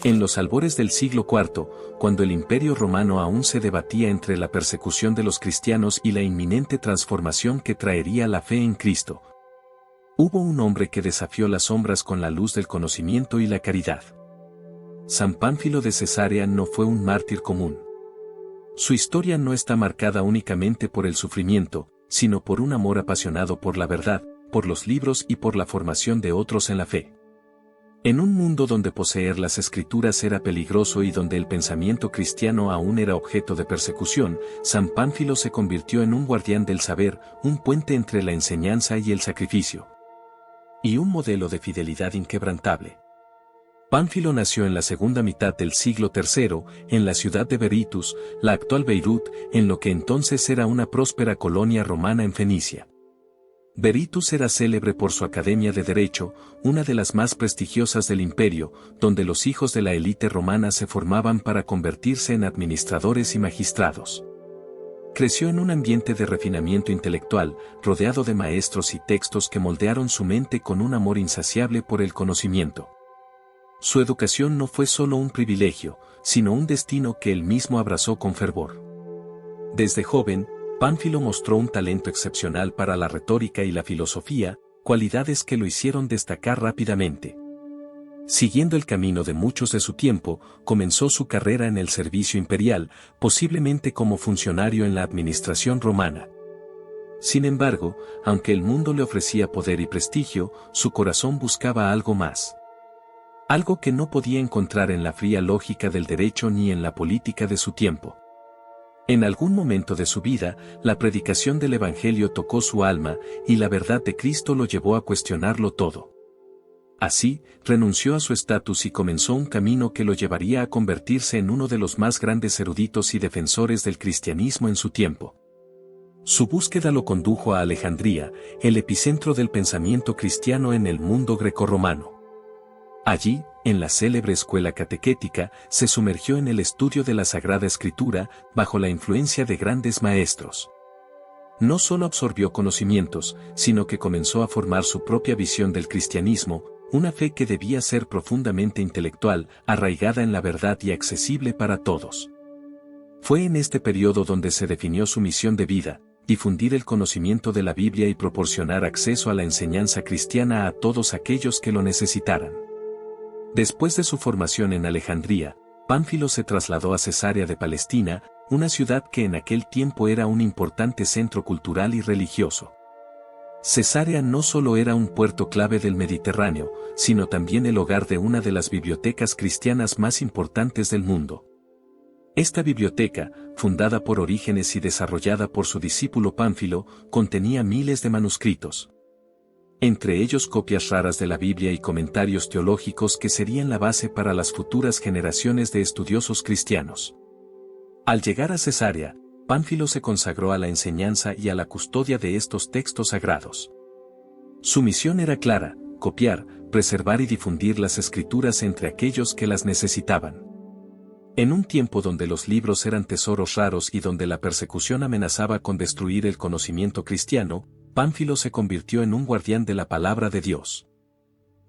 En los albores del siglo IV, cuando el Imperio Romano aún se debatía entre la persecución de los cristianos y la inminente transformación que traería la fe en Cristo, hubo un hombre que desafió las sombras con la luz del conocimiento y la caridad. San Pánfilo de Cesarea no fue un mártir común. Su historia no está marcada únicamente por el sufrimiento, sino por un amor apasionado por la verdad, por los libros y por la formación de otros en la fe. En un mundo donde poseer las escrituras era peligroso y donde el pensamiento cristiano aún era objeto de persecución, San Pánfilo se convirtió en un guardián del saber, un puente entre la enseñanza y el sacrificio. Y un modelo de fidelidad inquebrantable. Pánfilo nació en la segunda mitad del siglo III, en la ciudad de Berytus, la actual Beirut, en lo que entonces era una próspera colonia romana en Fenicia. Berytus era célebre por su academia de derecho, una de las más prestigiosas del imperio, donde los hijos de la élite romana se formaban para convertirse en administradores y magistrados. Creció en un ambiente de refinamiento intelectual, rodeado de maestros y textos que moldearon su mente con un amor insaciable por el conocimiento. Su educación no fue solo un privilegio, sino un destino que él mismo abrazó con fervor. Desde joven, Pánfilo mostró un talento excepcional para la retórica y la filosofía, cualidades que lo hicieron destacar rápidamente. Siguiendo el camino de muchos de su tiempo, comenzó su carrera en el servicio imperial, posiblemente como funcionario en la administración romana. Sin embargo, aunque el mundo le ofrecía poder y prestigio, su corazón buscaba algo más. Algo que no podía encontrar en la fría lógica del derecho ni en la política de su tiempo. En algún momento de su vida, la predicación del Evangelio tocó su alma, y la verdad de Cristo lo llevó a cuestionarlo todo. Así, renunció a su estatus y comenzó un camino que lo llevaría a convertirse en uno de los más grandes eruditos y defensores del cristianismo en su tiempo. Su búsqueda lo condujo a Alejandría, el epicentro del pensamiento cristiano en el mundo grecorromano. Allí, en la célebre escuela catequética, se sumergió en el estudio de la Sagrada Escritura, bajo la influencia de grandes maestros. No solo absorbió conocimientos, sino que comenzó a formar su propia visión del cristianismo, una fe que debía ser profundamente intelectual, arraigada en la verdad y accesible para todos. Fue en este periodo donde se definió su misión de vida, difundir el conocimiento de la Biblia y proporcionar acceso a la enseñanza cristiana a todos aquellos que lo necesitaran. Después de su formación en Alejandría, Pánfilo se trasladó a Cesarea de Palestina, una ciudad que en aquel tiempo era un importante centro cultural y religioso. Cesarea no solo era un puerto clave del Mediterráneo, sino también el hogar de una de las bibliotecas cristianas más importantes del mundo. Esta biblioteca, fundada por Orígenes y desarrollada por su discípulo Pánfilo, contenía miles de manuscritos. Entre ellos copias raras de la Biblia y comentarios teológicos que serían la base para las futuras generaciones de estudiosos cristianos. Al llegar a Cesarea, Pánfilo se consagró a la enseñanza y a la custodia de estos textos sagrados. Su misión era clara: copiar, preservar y difundir las escrituras entre aquellos que las necesitaban. En un tiempo donde los libros eran tesoros raros y donde la persecución amenazaba con destruir el conocimiento cristiano, Pánfilo se convirtió en un guardián de la palabra de Dios.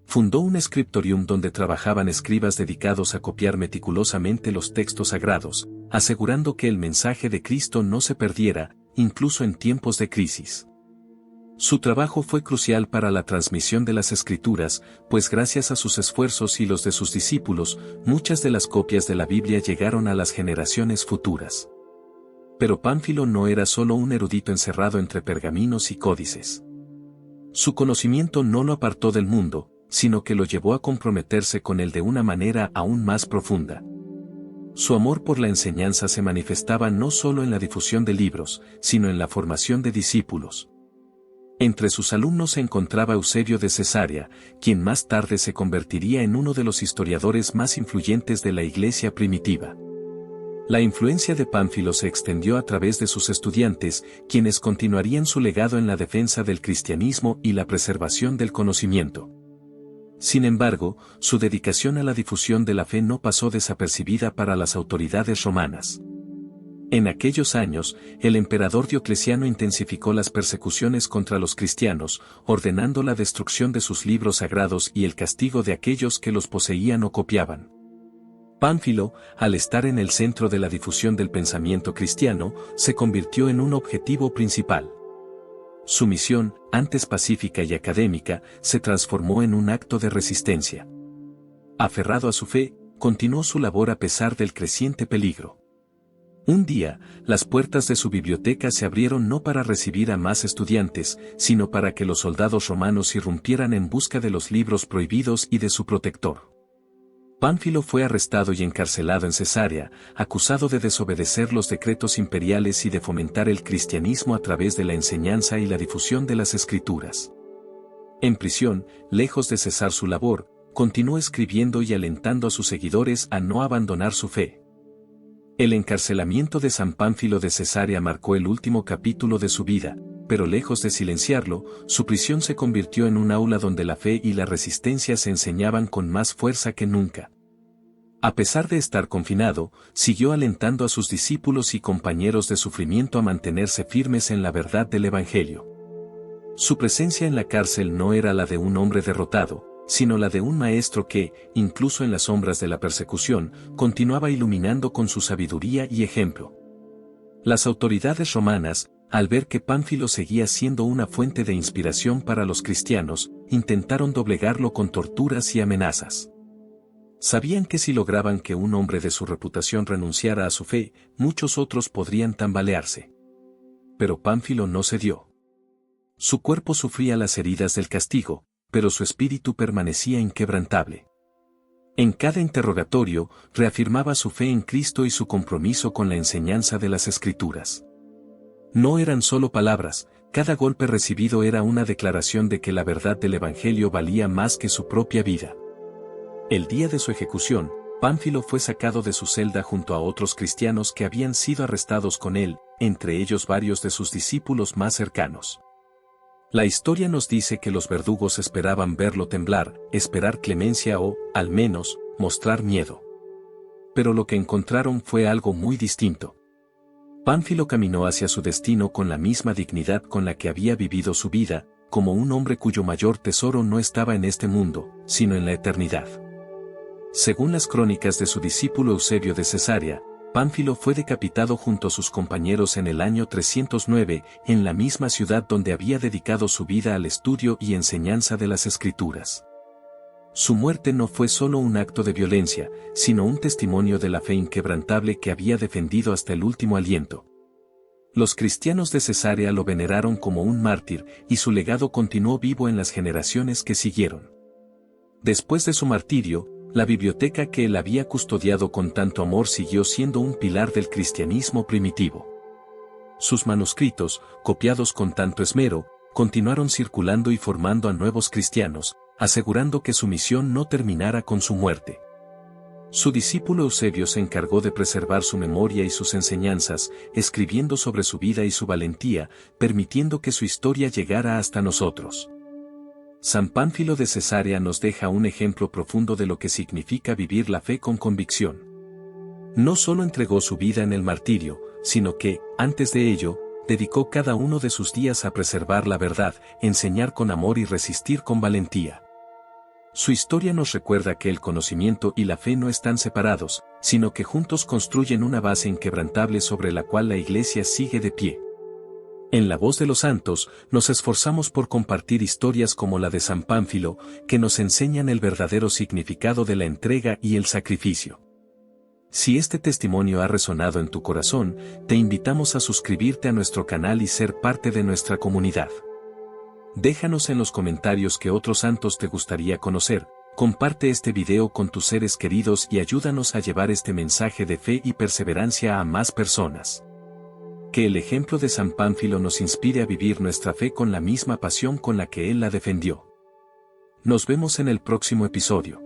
Fundó un scriptorium donde trabajaban escribas dedicados a copiar meticulosamente los textos sagrados, asegurando que el mensaje de Cristo no se perdiera, incluso en tiempos de crisis. Su trabajo fue crucial para la transmisión de las Escrituras, pues gracias a sus esfuerzos y los de sus discípulos, muchas de las copias de la Biblia llegaron a las generaciones futuras. Pero Pánfilo no era solo un erudito encerrado entre pergaminos y códices. Su conocimiento no lo apartó del mundo, sino que lo llevó a comprometerse con él de una manera aún más profunda. Su amor por la enseñanza se manifestaba no solo en la difusión de libros, sino en la formación de discípulos. Entre sus alumnos se encontraba Eusebio de Cesarea, quien más tarde se convertiría en uno de los historiadores más influyentes de la Iglesia primitiva. La influencia de Pánfilo se extendió a través de sus estudiantes, quienes continuarían su legado en la defensa del cristianismo y la preservación del conocimiento. Sin embargo, su dedicación a la difusión de la fe no pasó desapercibida para las autoridades romanas. En aquellos años, el emperador Diocleciano intensificó las persecuciones contra los cristianos, ordenando la destrucción de sus libros sagrados y el castigo de aquellos que los poseían o copiaban. Pánfilo, al estar en el centro de la difusión del pensamiento cristiano, se convirtió en un objetivo principal. Su misión, antes pacífica y académica, se transformó en un acto de resistencia. Aferrado a su fe, continuó su labor a pesar del creciente peligro. Un día, las puertas de su biblioteca se abrieron no para recibir a más estudiantes, sino para que los soldados romanos irrumpieran en busca de los libros prohibidos y de su protector. Pánfilo fue arrestado y encarcelado en Cesarea, acusado de desobedecer los decretos imperiales y de fomentar el cristianismo a través de la enseñanza y la difusión de las Escrituras. En prisión, lejos de cesar su labor, continuó escribiendo y alentando a sus seguidores a no abandonar su fe. El encarcelamiento de San Pánfilo de Cesarea marcó el último capítulo de su vida, pero lejos de silenciarlo, su prisión se convirtió en un aula donde la fe y la resistencia se enseñaban con más fuerza que nunca. A pesar de estar confinado, siguió alentando a sus discípulos y compañeros de sufrimiento a mantenerse firmes en la verdad del Evangelio. Su presencia en la cárcel no era la de un hombre derrotado, sino la de un maestro que, incluso en las sombras de la persecución, continuaba iluminando con su sabiduría y ejemplo. Las autoridades romanas, al ver que Pánfilo seguía siendo una fuente de inspiración para los cristianos, intentaron doblegarlo con torturas y amenazas. Sabían que si lograban que un hombre de su reputación renunciara a su fe, muchos otros podrían tambalearse. Pero Pánfilo no cedió. Su cuerpo sufría las heridas del castigo, pero su espíritu permanecía inquebrantable. En cada interrogatorio, reafirmaba su fe en Cristo y su compromiso con la enseñanza de las Escrituras. No eran solo palabras, cada golpe recibido era una declaración de que la verdad del Evangelio valía más que su propia vida. El día de su ejecución, Pánfilo fue sacado de su celda junto a otros cristianos que habían sido arrestados con él, entre ellos varios de sus discípulos más cercanos. La historia nos dice que los verdugos esperaban verlo temblar, esperar clemencia o, al menos, mostrar miedo. Pero lo que encontraron fue algo muy distinto. Pánfilo caminó hacia su destino con la misma dignidad con la que había vivido su vida, como un hombre cuyo mayor tesoro no estaba en este mundo, sino en la eternidad. Según las crónicas de su discípulo Eusebio de Cesarea, Pánfilo fue decapitado junto a sus compañeros en el año 309, en la misma ciudad donde había dedicado su vida al estudio y enseñanza de las Escrituras. Su muerte no fue solo un acto de violencia, sino un testimonio de la fe inquebrantable que había defendido hasta el último aliento. Los cristianos de Cesarea lo veneraron como un mártir, y su legado continuó vivo en las generaciones que siguieron. Después de su martirio, la biblioteca que él había custodiado con tanto amor siguió siendo un pilar del cristianismo primitivo. Sus manuscritos, copiados con tanto esmero, continuaron circulando y formando a nuevos cristianos, asegurando que su misión no terminara con su muerte. Su discípulo Eusebio se encargó de preservar su memoria y sus enseñanzas, escribiendo sobre su vida y su valentía, permitiendo que su historia llegara hasta nosotros. San Pánfilo de Cesarea nos deja un ejemplo profundo de lo que significa vivir la fe con convicción. No solo entregó su vida en el martirio, sino que, antes de ello, dedicó cada uno de sus días a preservar la verdad, enseñar con amor y resistir con valentía. Su historia nos recuerda que el conocimiento y la fe no están separados, sino que juntos construyen una base inquebrantable sobre la cual la Iglesia sigue de pie. En la voz de los santos, nos esforzamos por compartir historias como la de San Pánfilo, que nos enseñan el verdadero significado de la entrega y el sacrificio. Si este testimonio ha resonado en tu corazón, te invitamos a suscribirte a nuestro canal y ser parte de nuestra comunidad. Déjanos en los comentarios qué otros santos te gustaría conocer, comparte este video con tus seres queridos y ayúdanos a llevar este mensaje de fe y perseverancia a más personas. Que el ejemplo de San Pánfilo nos inspire a vivir nuestra fe con la misma pasión con la que él la defendió. Nos vemos en el próximo episodio.